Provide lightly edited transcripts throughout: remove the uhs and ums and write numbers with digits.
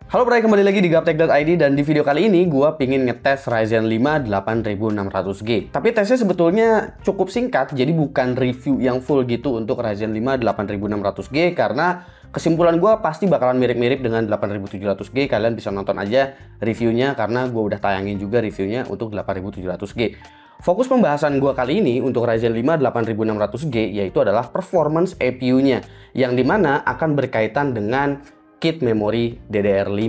Halo bro, kembali lagi di Gaptek.id dan di video kali ini gue pingin ngetes Ryzen 5 8600G. Tapi tesnya sebetulnya cukup singkat, jadi bukan review yang full gitu untuk Ryzen 5 8600G karena kesimpulan gue pasti bakalan mirip-mirip dengan 8700G. Kalian bisa nonton aja reviewnya karena gue udah tayangin juga reviewnya untuk 8700G. Fokus pembahasan gue kali ini untuk Ryzen 5 8600G yaitu adalah performance CPU-nya yang dimana akan berkaitan dengan kit memori DDR5.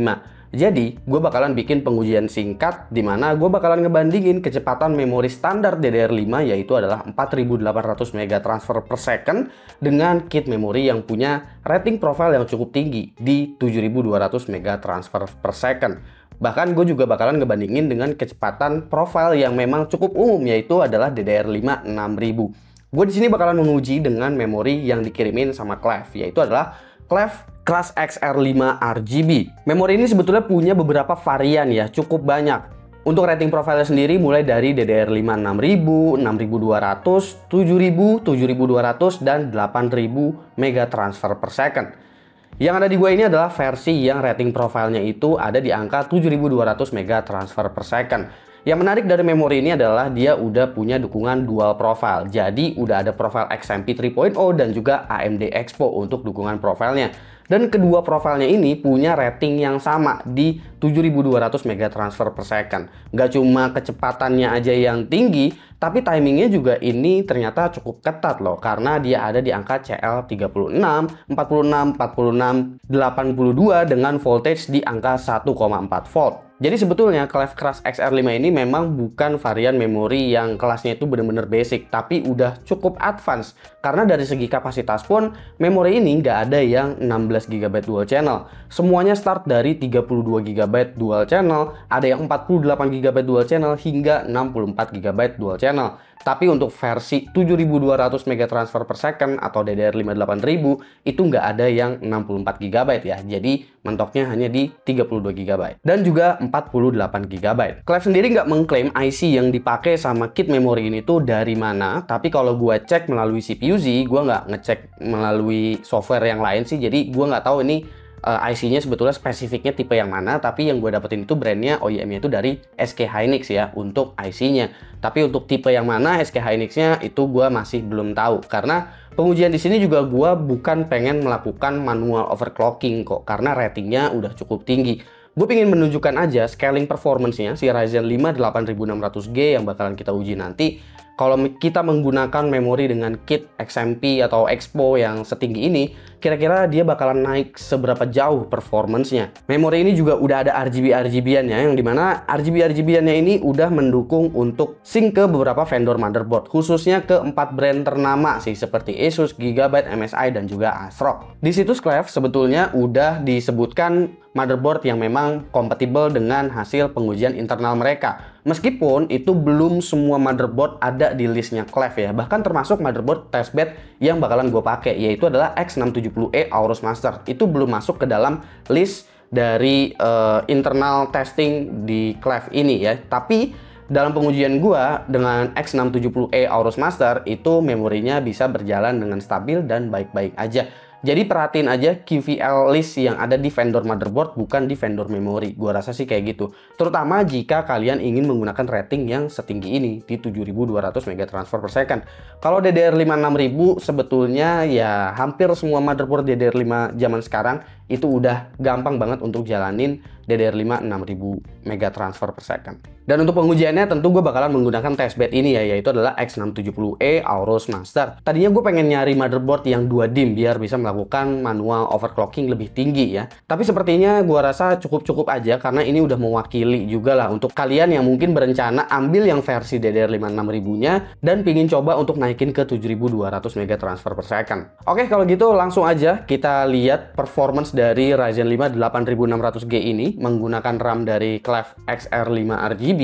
Jadi, gue bakalan bikin pengujian singkat di mana gue bakalan ngebandingin kecepatan memori standar DDR5 yaitu adalah 4800 MB transfer per second dengan kit memori yang punya rating profile yang cukup tinggi di 7200 MB transfer per second. Bahkan gue juga bakalan ngebandingin dengan kecepatan profile yang memang cukup umum yaitu adalah DDR5 6000. Gue di sini bakalan menguji dengan memori yang dikirimin sama Cleve yaitu adalah Cleve Crush XR5 RGB. Memori ini sebetulnya punya beberapa varian ya, cukup banyak. Untuk rating profile sendiri mulai dari DDR5 6000, 6200, 7000, 7200 dan 8000 MB transfer per second. Yang ada di gue ini adalah versi yang rating profilenya itu ada di angka 7200 MB transfer per second. Yang menarik dari memori ini adalah dia udah punya dukungan dual profile. Jadi udah ada profile XMP 3.0 dan juga AMD Expo untuk dukungan profilnya. Dan kedua profilnya ini punya rating yang sama di 7200 MB transfer per second. Gak cuma kecepatannya aja yang tinggi, tapi timingnya juga ini ternyata cukup ketat loh. Karena dia ada di angka CL36, 46, 46, 82 dengan voltage di angka 1,4 volt. Jadi sebetulnya Cleve Crush XR5 ini memang bukan varian memori yang kelasnya itu bener-bener basic, tapi udah cukup advance. Karena dari segi kapasitas pun, memori ini nggak ada yang 16 GB dual channel. Semuanya start dari 32 GB dual channel, ada yang 48 GB dual channel, hingga 64 GB dual channel. Tapi untuk versi 7200 MB transfer per second atau DDR5 8000 itu nggak ada yang 64 GB ya. Jadi mentoknya hanya di 32 GB dan juga 48 GB. Cleve sendiri nggak mengklaim IC yang dipakai sama kit memori ini tuh dari mana. Tapi kalau gue cek melalui CPU Z, gue nggak ngecek melalui software yang lain sih. Jadi gue nggak tahu ini IC-nya sebetulnya spesifiknya tipe yang mana, tapi yang gue dapetin itu brandnya OEM-nya itu dari SK Hynix ya untuk IC-nya. Tapi untuk tipe yang mana SK Hynix-nya itu gue masih belum tahu karena pengujian di sini juga gue bukan pengen melakukan manual overclocking kok karena ratingnya udah cukup tinggi. Gue pengen menunjukkan aja scaling performance-nya si Ryzen 5 8600G yang bakalan kita uji nanti. Kalau kita menggunakan memori dengan kit XMP atau Expo yang setinggi ini, kira-kira dia bakalan naik seberapa jauh performance-nya. Memori ini juga udah ada RGB-RGB-annya, yang dimana RGB-RGB-annya ini udah mendukung untuk sync ke beberapa vendor motherboard, khususnya ke 4 brand ternama sih, seperti Asus, Gigabyte, MSI, dan juga ASRock. Di situs Cleve sebetulnya udah disebutkan motherboard yang memang kompatibel dengan hasil pengujian internal mereka. Meskipun itu belum semua motherboard ada di listnya Cleve ya, bahkan termasuk motherboard testbed yang bakalan gue pakai yaitu adalah X670E Aorus Master. Itu belum masuk ke dalam list dari internal testing di Cleve ini ya. Tapi dalam pengujian gue dengan X670E Aorus Master itu memorinya bisa berjalan dengan stabil dan baik-baik aja. Jadi perhatiin aja QVL list yang ada di vendor motherboard bukan di vendor memori. Gua rasa sih kayak gitu. Terutama jika kalian ingin menggunakan rating yang setinggi ini di 7200 MB transfer per second. Kalau DDR5 6000 sebetulnya ya hampir semua motherboard DDR5 zaman sekarang itu udah gampang banget untuk jalanin DDR5 6000 MB transfer per second. Dan untuk pengujiannya tentu gue bakalan menggunakan testbed ini ya, yaitu adalah X670E Aorus Master. Tadinya gue pengen nyari motherboard yang 2 DIMM biar bisa melakukan manual overclocking lebih tinggi ya. Tapi sepertinya gue rasa cukup-cukup aja karena ini udah mewakili juga lah untuk kalian yang mungkin berencana ambil yang versi DDR5 6000-nya dan pingin coba untuk naikin ke 7200 MB transfer per second. Oke, kalau gitu langsung aja kita lihat performance dari Ryzen 5 8600G ini menggunakan RAM dari Cleve XR5 RGB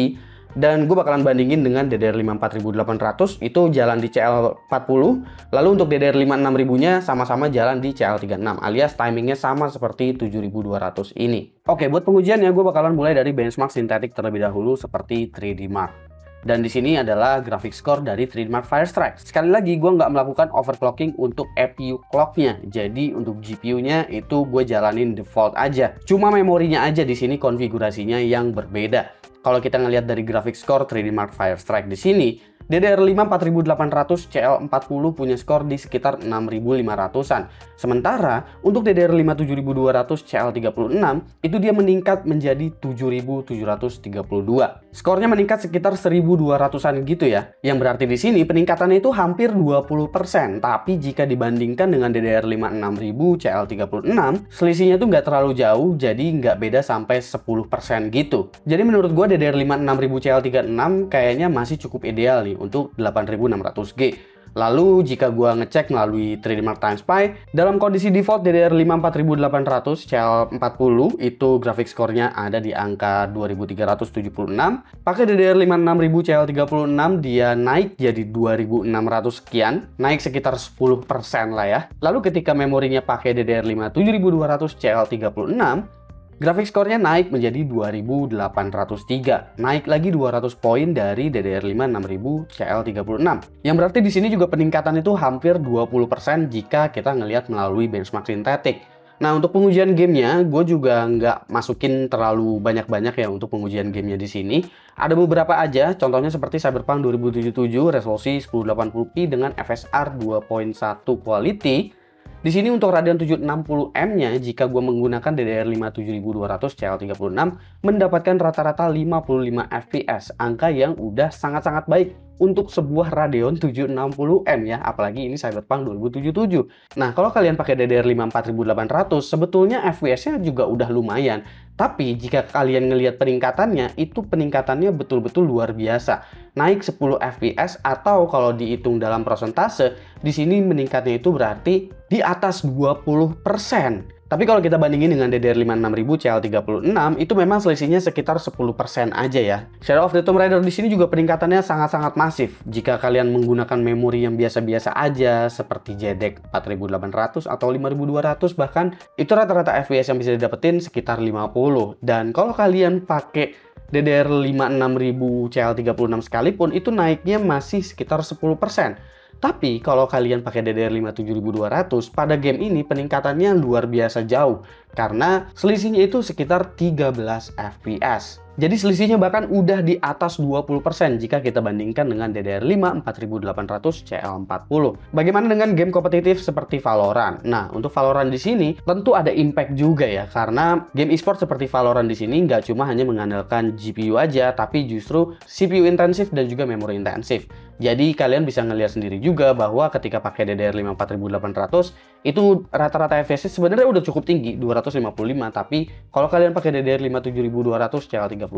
dan gue bakalan bandingin dengan DDR5 4800 itu jalan di CL40, lalu untuk DDR5 6000 nya sama-sama jalan di CL36 alias timingnya sama seperti 7200 ini. Oke, buat pengujiannya gue bakalan mulai dari benchmark sintetik terlebih dahulu seperti 3D Mark. Dan di sini adalah graphics core dari Trademark Firestrike. Sekali lagi, gue nggak melakukan overclocking untuk APU clocknya. Jadi untuk GPU-nya itu gue jalanin default aja. Cuma memorinya aja di sini konfigurasinya yang berbeda. Kalau kita ngelihat dari graphics core Trademark Firestrike di sini, DDR5 4800 CL40 punya skor di sekitar 6500-an. Sementara untuk DDR5 7200 CL36 itu dia meningkat menjadi 7732. Skornya meningkat sekitar 1200-an gitu ya. Yang berarti di sini peningkatannya itu hampir 20%. Tapi jika dibandingkan dengan DDR5 6000 CL36, selisihnya tuh nggak terlalu jauh, jadi nggak beda sampai 10% gitu. Jadi menurut gua DDR5 6000 CL36 kayaknya masih cukup ideal nih untuk 8600G. Lalu jika gua ngecek melalui Trademark TimeSpy, dalam kondisi default DDR5 4800 CL40 itu graphics core-nya ada di angka 2376. Pakai DDR5 6000 CL36 dia naik jadi 2600 sekian, naik sekitar 10% lah ya. Lalu ketika memorinya pakai DDR5 7200 CL36, graphics core-nya naik menjadi 2803, naik lagi 200 poin dari DDR5 6000 CL36. Yang berarti di sini juga peningkatan itu hampir 20% jika kita ngelihat melalui benchmark sintetik. Nah, untuk pengujian gamenya, gue juga nggak masukin terlalu banyak-banyak ya untuk pengujian gamenya di sini. Ada beberapa aja, contohnya seperti Cyberpunk 2077 resolusi 1080p dengan FSR 2.1 quality. Di sini untuk Radeon 760M-nya, jika gue menggunakan DDR5 7200 CL36, mendapatkan rata-rata 55 FPS, angka yang udah sangat-sangat baik untuk sebuah Radeon 760M ya, apalagi ini Cyberpunk 2077. Nah, kalau kalian pakai DDR5 4800, sebetulnya FPS-nya juga udah lumayan. Tapi jika kalian ngelihat peningkatannya, itu peningkatannya betul-betul luar biasa. Naik 10 FPS atau kalau dihitung dalam persentase, di sini meningkatnya itu berarti di atas 20%. Tapi kalau kita bandingin dengan DDR5 6000 CL36, itu memang selisihnya sekitar 10% aja ya. Shadow of the Tomb Raider di sini juga peningkatannya sangat-sangat masif. Jika kalian menggunakan memori yang biasa-biasa aja, seperti JEDEC 4800 atau 5200 bahkan, itu rata-rata FPS yang bisa didapetin sekitar 50. Dan kalau kalian pakai DDR5 6000 CL36 sekalipun, itu naiknya masih sekitar 10%. Tapi kalau kalian pakai DDR5 7200, pada game ini peningkatannya luar biasa jauh karena selisihnya itu sekitar 13 FPS. Jadi selisihnya bahkan udah di atas 20% jika kita bandingkan dengan DDR5 4800 CL40. Bagaimana dengan game kompetitif seperti Valorant? Nah, untuk Valorant di sini tentu ada impact juga ya, karena game e-sport seperti Valorant di sini nggak cuma hanya mengandalkan GPU aja, tapi justru CPU intensif dan juga memori intensif. Jadi kalian bisa ngelihat sendiri juga bahwa ketika pakai DDR5 4800 itu rata-rata FPS sebenarnya udah cukup tinggi 255, tapi kalau kalian pakai DDR5 7200 CL36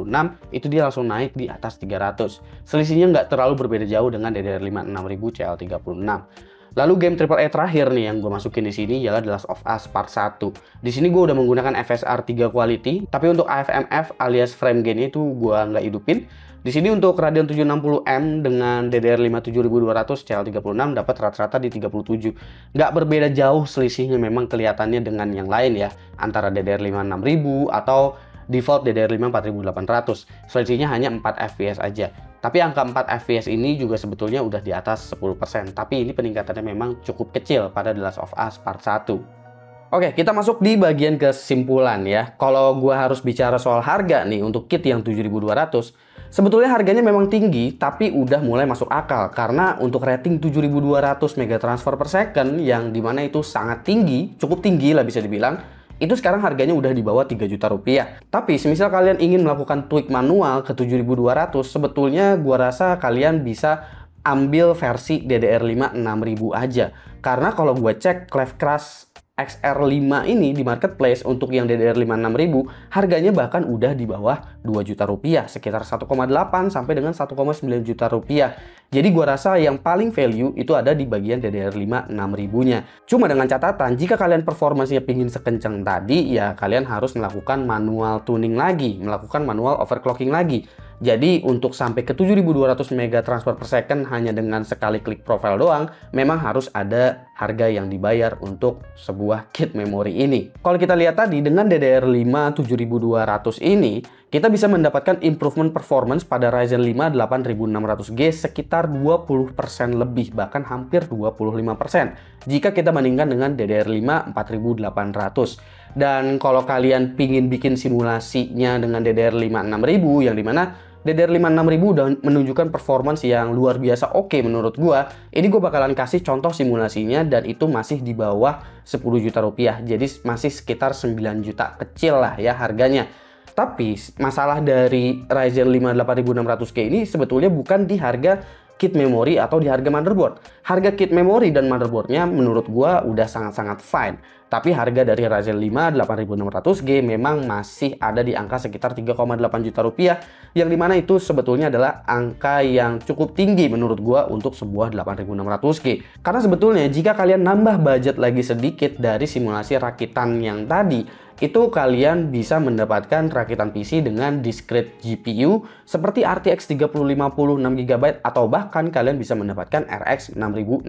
itu dia langsung naik di atas 300. Selisihnya nggak terlalu berbeda jauh dengan DDR5 6000 CL36. Lalu game AAA terakhir nih yang gue masukin di sini ialah The Last of Us Part 1. Di sini gue udah menggunakan FSR 3 quality, tapi untuk AFMF alias frame gain itu gue nggak hidupin. Di sini untuk Radeon 760M dengan DDR5 7200 CL36 dapat rata-rata di 37. Nggak berbeda jauh selisihnya, memang kelihatannya dengan yang lain ya, antara DDR5 6000 atau default DDR5 4800. Selisihnya hanya 4 FPS aja. Tapi angka 4 FPS ini juga sebetulnya udah di atas 10%. Tapi ini peningkatannya memang cukup kecil pada The Last of Us Part 1. Oke, kita masuk di bagian kesimpulan ya. Kalau gua harus bicara soal harga nih untuk kit yang 7200, sebetulnya harganya memang tinggi, tapi udah mulai masuk akal. Karena untuk rating 7200 mega transfer per second, yang dimana itu sangat tinggi, cukup tinggi lah bisa dibilang, itu sekarang harganya udah di bawah 3 juta rupiah. Tapi semisal kalian ingin melakukan tweak manual ke 7200, sebetulnya gua rasa kalian bisa ambil versi DDR5 6000 aja. Karena kalau gua cek Clevcrash XR5 ini di marketplace untuk yang DDR5 6000 harganya bahkan udah di bawah 2 juta rupiah, sekitar 1,8 sampai dengan 1,9 juta rupiah. Jadi gua rasa yang paling value itu ada di bagian DDR5 6000-nya. Cuma dengan catatan jika kalian performasinya pingin sekencang tadi, ya kalian harus melakukan manual tuning lagi, melakukan manual overclocking lagi. Jadi untuk sampai ke 7200 mega transfer per second hanya dengan sekali klik profile doang, memang harus ada harga yang dibayar untuk sebuah kit memori ini. Kalau kita lihat tadi dengan DDR5 7200 ini, kita bisa mendapatkan improvement performance pada Ryzen 5 8600G sekitar 20% lebih, bahkan hampir 25% jika kita bandingkan dengan DDR5 4800. Dan kalau kalian pingin bikin simulasinya dengan DDR5 6000, yang dimana DDR5 6000 udah menunjukkan performance yang luar biasa oke menurut gua. Ini gua bakalan kasih contoh simulasinya dan itu masih di bawah 10 juta rupiah. Jadi masih sekitar 9 juta kecil lah ya harganya. Tapi masalah dari Ryzen 5 8600K ini sebetulnya bukan di harga kit memori atau di harga motherboard. Harga kit memori dan motherboardnya menurut gua udah sangat-sangat fine. Tapi harga dari Ryzen 5 8600G memang masih ada di angka sekitar 3,8 juta rupiah, yang dimana itu sebetulnya adalah angka yang cukup tinggi menurut gua untuk sebuah 8600G. Karena sebetulnya jika kalian nambah budget lagi sedikit dari simulasi rakitan yang tadi, itu kalian bisa mendapatkan rakitan PC dengan discrete GPU seperti RTX 3050 6GB, atau bahkan kalian bisa mendapatkan RX 6600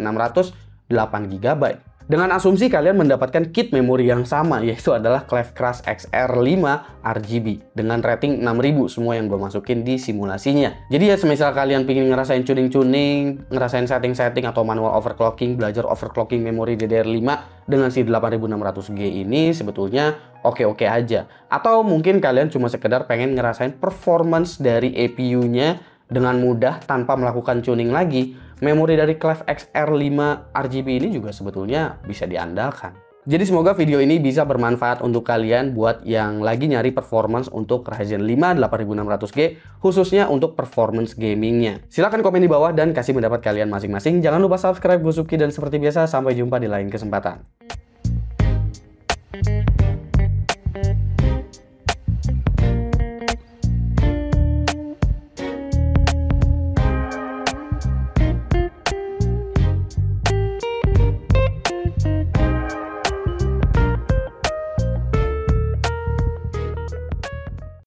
8GB. Dengan asumsi kalian mendapatkan kit memori yang sama, yaitu adalah Cleveland XR5 RGB dengan rating 6000 semua yang gue masukin di simulasinya. Jadi ya semisal kalian pengen ngerasain tuning-tuning, ngerasain setting-setting atau manual overclocking, belajar overclocking memori DDR5 dengan si 8600G ini sebetulnya oke-oke aja. Atau mungkin kalian cuma sekedar pengen ngerasain performance dari APU-nya dengan mudah tanpa melakukan tuning lagi, memori dari Cleveland XR5 RGB ini juga sebetulnya bisa diandalkan. Jadi semoga video ini bisa bermanfaat untuk kalian buat yang lagi nyari performance untuk Ryzen 5 8600G, khususnya untuk performance gamingnya. Silahkan komen di bawah dan kasih pendapat kalian masing-masing. Jangan lupa subscribe, gue Subki, dan seperti biasa sampai jumpa di lain kesempatan.